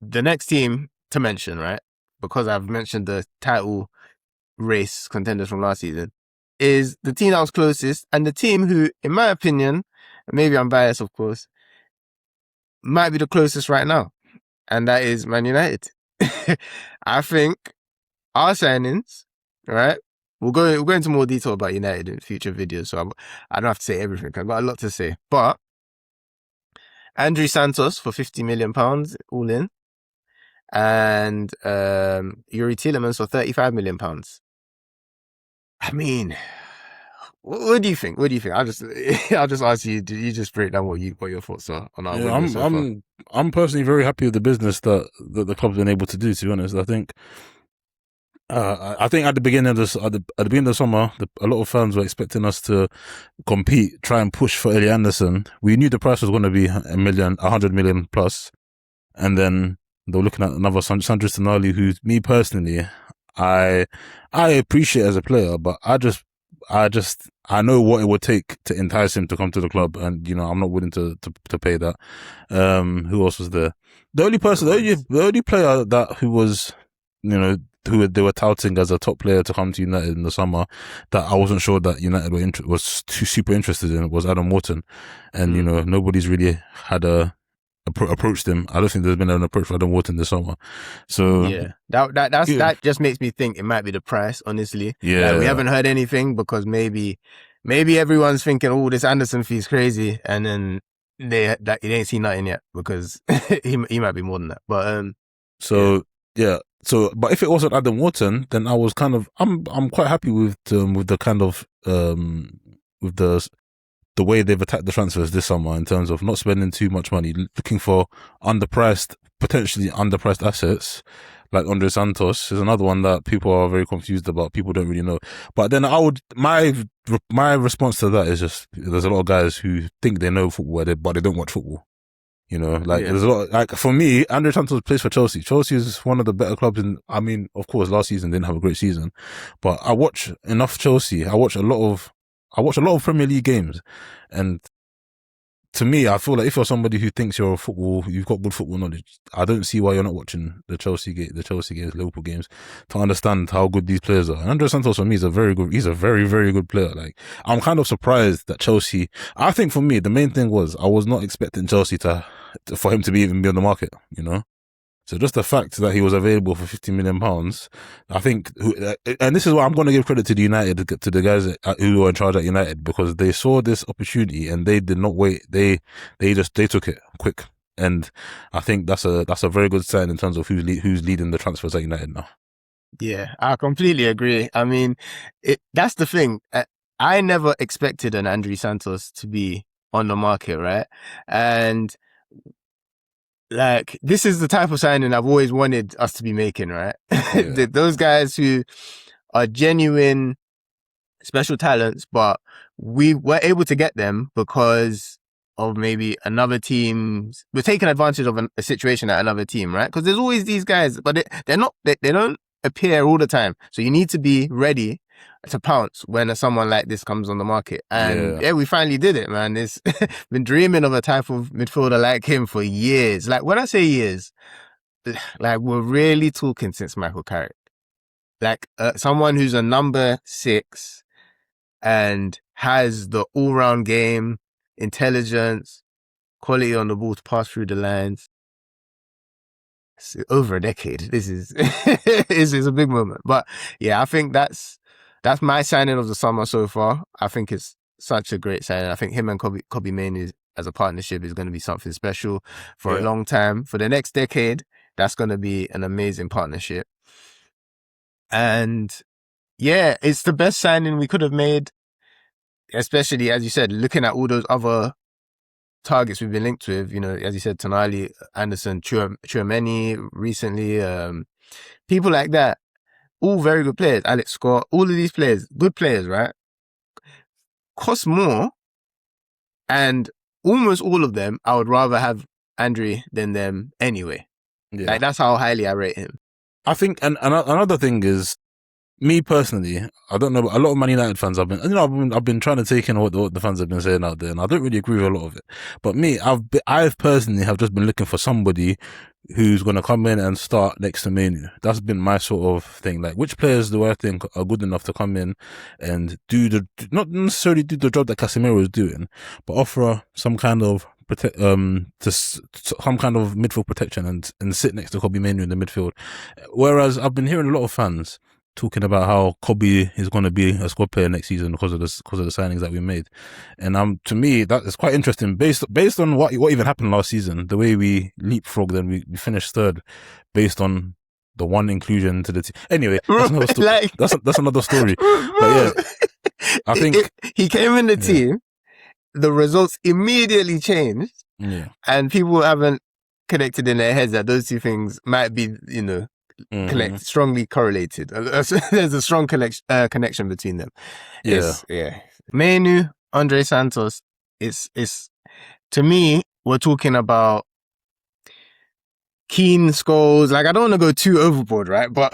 the next team to mention, right? Because I've mentioned the title race contenders from last season, is the team that was closest and the team who, in my opinion, maybe I'm biased, of course, might be the closest right now, and that is Man United. I think our signings, right? We'll go into more detail about United in future videos, so I don't have to say everything. I've got a lot to say. But Andrey Santos for £50 million all in, and Youri Tielemans for £35 million. I mean, what do you think? What do you think? I'll just ask you. Do you just break down what your thoughts are on our window so far? I'm personally very happy with the business that the club's been able to do. To be honest, I think at the beginning of this, at the beginning of the summer, a lot of fans were expecting us to compete, try and push for Elliot Anderson. We knew the price was going to be 100 million plus, and then they were looking at another Sandro Tonali, who, me personally, I appreciate as a player, but I know what it would take to entice him to come to the club, and I'm not willing to pay that. Who else was there? The only player who was, who they were touting as a top player to come to United in the summer that I wasn't sure that United was too super interested in was Adam Wharton, and nobody's really had approached him. I don't think there's been an approach for Adam Wharton this summer. So yeah, that just makes me think it might be the price. Honestly, yeah, we haven't heard anything because maybe everyone's thinking, oh, this Anderson fee's crazy, and then they ain't seen nothing yet because he might be more than that. But yeah. So, but if it wasn't Adam Wharton, then I was I'm quite happy with the kind of with the way they've attacked the transfers this summer in terms of not spending too much money, looking for potentially underpriced assets. Like Andrey Santos is another one that people are very confused about. People don't really know. But then my response to that is just, there's a lot of guys who think they know football, but they don't watch football. There's a lot. For me, Andrey Santos plays for Chelsea. Chelsea is one of the better clubs of course, last season didn't have a great season, but I watch enough Chelsea. I watch a lot of Premier League games, and to me, I feel like if you're somebody who thinks you've got good football knowledge, I don't see why you're not watching the Chelsea games, Liverpool games, to understand how good these players are. And Andrey Santos for me he's a very, very good player. Like, I'm kind of surprised that Chelsea, I think for me, the main thing was I was not expecting Chelsea for him to even be on the market, So just the fact that he was available for £50 million, I think, and this is what I'm going to give credit to the guys who were in charge at United, because they saw this opportunity and they did not wait. They took it quick, and I think that's a very good sign in terms of who's leading the transfers at United now. Yeah, I completely agree. I mean, that's the thing. I never expected an Andrey Santos to be on the market, right? And this is the type of signing I've always wanted us to be making, right? Yeah. Those guys who are genuine special talents, but we were able to get them because of maybe another team's. We're taking advantage of a situation at another team, right? Because there's always these guys, but they don't appear all the time. So you need to be ready to pounce when someone like this comes on the market. And yeah, we finally did it, man. It's been dreaming of a type of midfielder like him for years. Like, when I say years, like, we're really talking since Michael Carrick. Like, someone who's a number 6 and has the all-round game, intelligence, quality on the ball to pass through the lines. It's over a decade. This is is a big moment. But yeah, I think that's my signing of the summer so far. I think it's such a great signing. I think him and Kobbie Mainoo as a partnership is going to be something special for a long time. For the next decade, that's going to be an amazing partnership. And yeah, it's the best signing we could have made, especially, as you said, looking at all those other targets we've been linked with, as you said, Tonali, Anderson, Tchouaméni recently, people like that. All very good players. Alex Scott, all of these players, good players, right? Cost more, and almost all of them, I would rather have Andrey than them anyway. Yeah. Like, that's how highly I rate him. I think, and another thing is, me personally, I don't know, but a lot of Man United fans I've been trying to take in what the fans have been saying out there, and I don't really agree with a lot of it. But me, I've personally have just been looking for somebody who's going to come in and start next to Mainoo. That's been my sort of thing. Like, which players do I think are good enough to come in and not necessarily do the job that Casemiro is doing, but offer some kind of some kind of midfield protection and sit next to Kobbie Mainoo in the midfield. Whereas I've been hearing a lot of fans talking about how Kobbie is going to be a squad player next season because of the signings that we made, and to me that is quite interesting based on what even happened last season, the way we leapfrogged and we finished third based on the one inclusion to the team. Anyway, that's another story. That's another story. But yeah, I think he came in the team, the results immediately changed, and people haven't connected in their heads that those two things might be, strongly correlated. There's a strong connection between them. Mainoo, Andrey Santos. It's to me, we're talking about Keane, Scholes. Like, I don't want to go too overboard, right? But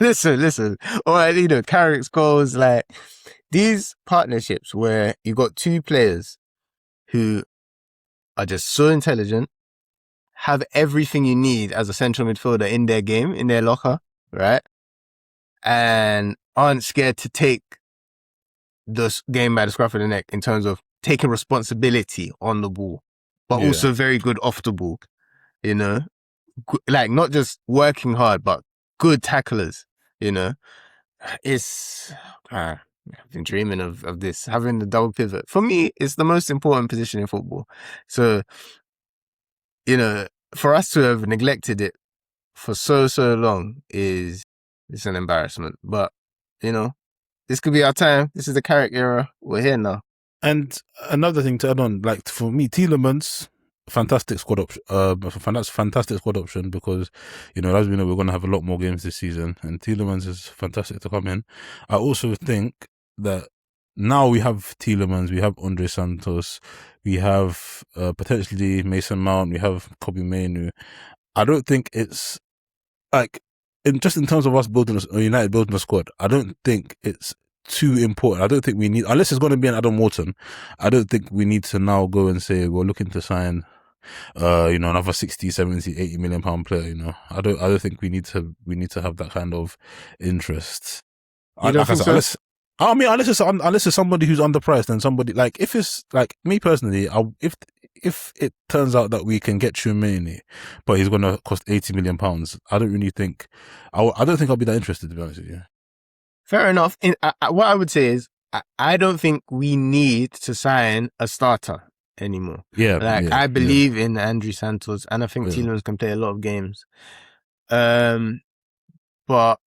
listen. Or Carrick, Scholes. Like, these partnerships where you got two players who are just so intelligent, have everything you need as a central midfielder in their game, in their locker, right? And aren't scared to take the game by the scruff of the neck in terms of taking responsibility on the ball, but also very good off the ball, like not just working hard, but good tacklers, It's, I've been dreaming of this, having the double pivot. For me, it's the most important position in football. So, for us to have neglected it for so long it's an embarrassment. But, this could be our time. This is the Carrick era. We're here now. And another thing to add on, like for me, Tielemans, fantastic squad option. Fantastic squad option because, as we know, we're going to have a lot more games this season, and Tielemans is fantastic to come in. I also think that now we have Tielemans, we have Andrey Santos, we have potentially Mason Mount, we have Kobbie Mainoo. I don't think it's like in terms of us building United building a squad. I don't think it's too important. I don't think we need, unless it's going to be an Adam Wharton, I don't think we need to now go and say we're looking to sign another 60, 70, 80 million pound player. I don't think we need to have that kind of interest. Unless it's somebody who's underpriced, and somebody like, if it's like me personally, if it turns out that we can get Tchouaméni, but he's going to cost 80 million pounds, I don't really think I don't think I'll be that interested, to be honest with you. Fair enough. What I would say is I don't think we need to sign a starter anymore. I believe in Andrey Santos, and I think Tielemans can play a lot of games. But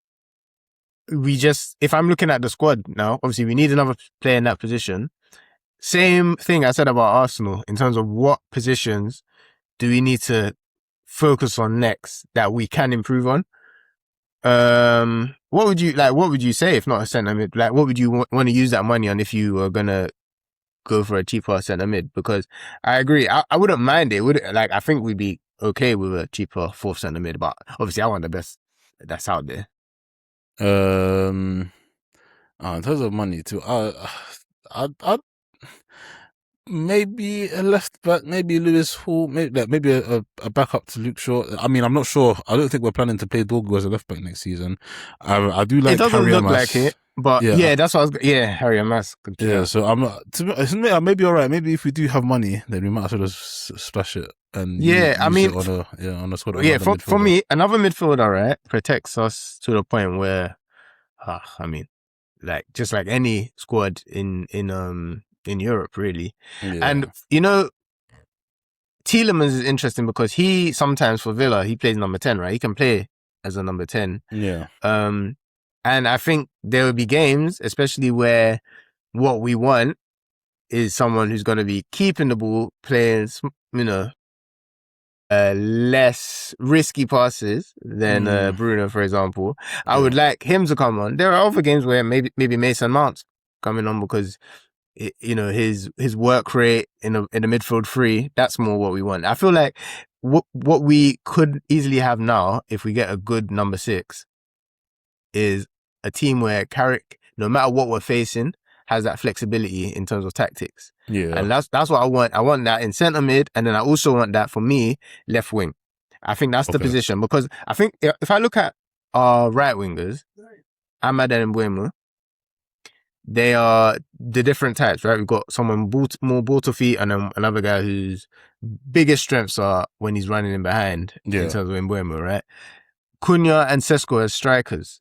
if I'm looking at the squad now, obviously we need another player in that position. Same thing I said about Arsenal in terms of what positions do we need to focus on next that we can improve on. What would you say if not a centre mid? Like, what would you want to use that money on if you were gonna go for a cheaper centre mid? Because I agree, I wouldn't mind it. I think we'd be okay with a cheaper fourth centre mid, but obviously I want the best that's out there. In terms of money too, I'd maybe a left back, maybe Lewis Hall, maybe a backup to Luke Shaw. I mean, I'm not sure. I don't think we're planning to play Dorgu as a left back next season. I do like. It doesn't Harry look Amas. like it, but that's what I was. Harry Amas. So I'm not. Maybe all right. Maybe if we do have money, then we might as well just splash it. And use it on a squad. For me, another midfielder, right, protects us to the point where, just like any squad in Europe, really. And Tielemans is interesting because he sometimes for Villa he plays number 10, right? He can play as a number 10. And I think there will be games, especially where what we want is someone who's going to be keeping the ball, playing, less risky passes than Bruno, for example. I would like him to come on. There are other games where maybe Mason Mount's coming on because his work rate in the midfield three, that's more what we want. I feel like what we could easily have now, if we get a good number 6, is a team where Carrick, no matter what we're facing, has that flexibility in terms of tactics. And that's what I want. I want that in centre mid, and then I also want that, for me, left wing. I think that's the Okay. position, because I think if I look at our right wingers, Ahmad and Mbeumo, they are the different types, right? We've got someone more ball to feet, and then another guy whose biggest strengths are when he's running in behind, in terms of Mbeumo, right? Cunha and Sesko as strikers.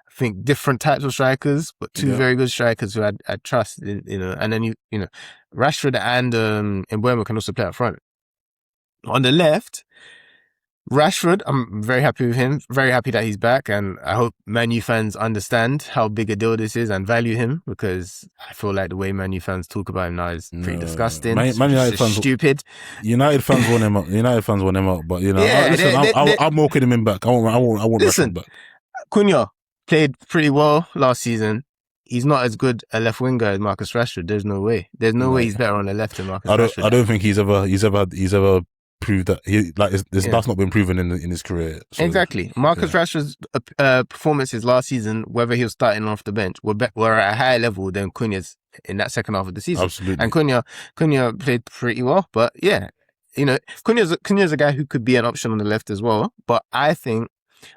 I think different types of strikers, but two very good strikers who I trust, you know. And then you know, Rashford and Mbeumo can also play up front. On the left, Rashford, I'm very happy with him. Very happy that he's back, and I hope Man U fans understand how big a deal this is and value him, because I feel like the way Man U fans talk about him now is pretty disgusting. Man United fans, stupid. United fans want him up. United fans want him up, but you know, I'm walking him in back. I want listen, Rashford back. Cunha played pretty well last season. He's not as good a left winger as Marcus Rashford. There's no way. There's no way he's better on the left than Marcus Rashford. I don't think he's ever proved that that's not been proven in his career. So, exactly. Marcus Rashford's performances last season, whether he was starting off the bench, were at a higher level than Cunha's in that second half of the season. Absolutely. And Cunha played pretty well, but yeah, you know, Cunha's a guy who could be an option on the left as well. But I think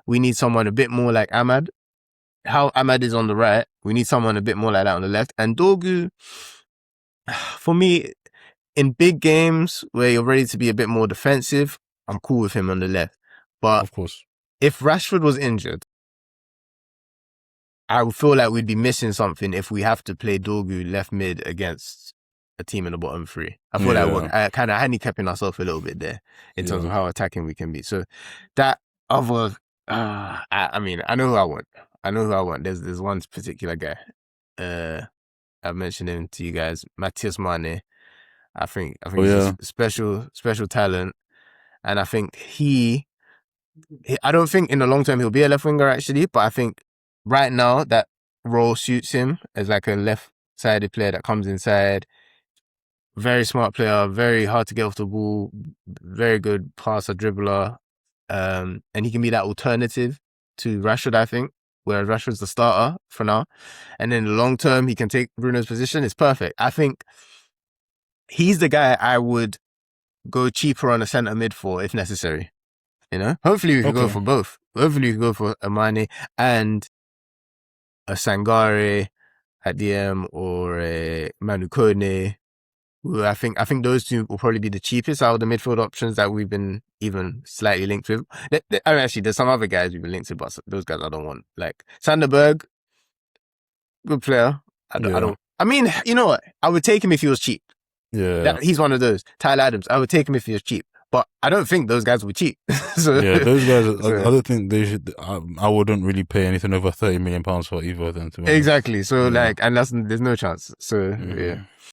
we need someone a bit more like Ahmad. How Ahmad is on the right, we need someone a bit more like that on the left. And Dorgu, for me, in big games where you're ready to be a bit more defensive, I'm cool with him on the left. But of course, if Rashford was injured, I would feel like we'd be missing something if we have to play Dorgu left mid against a team in the bottom three. I feel like we're kind of handicapping ourselves a little bit there in terms of how attacking we can be. So that other, I mean, I know who I want. There's one particular guy. I've mentioned him to you guys, Matthias Mane. I think he's a special talent, and I think I don't think in the long term he'll be a left winger actually, but I think right now that role suits him as like a left-sided player that comes inside. Very smart player, very hard to get off the ball, very good passer, dribbler, and he can be that alternative to Rashford, I think. Whereas Rashford's the starter for now, and in the long term he can take Bruno's position. It's perfect. I think he's the guy I would go cheaper on a centre mid for if necessary. You know, hopefully we can go for both. Hopefully we can go for a Mane and a Sangare at DM, or a Manu Kone. I think those two will probably be the cheapest out of the midfield options that we've been even slightly linked with. I mean, actually, there's some other guys we've been linked to, but those guys I don't want. Like Sanderberg, good player. I don't. I mean, you know what? I would take him if he was cheap. Yeah, he's one of those. Tyler Adams, I would take him if he was cheap, but I don't think those guys were cheap. So, yeah, those guys. I don't think they should. I wouldn't really pay anything over £30 million for either of them. Exactly. So and there's no chance. So yeah.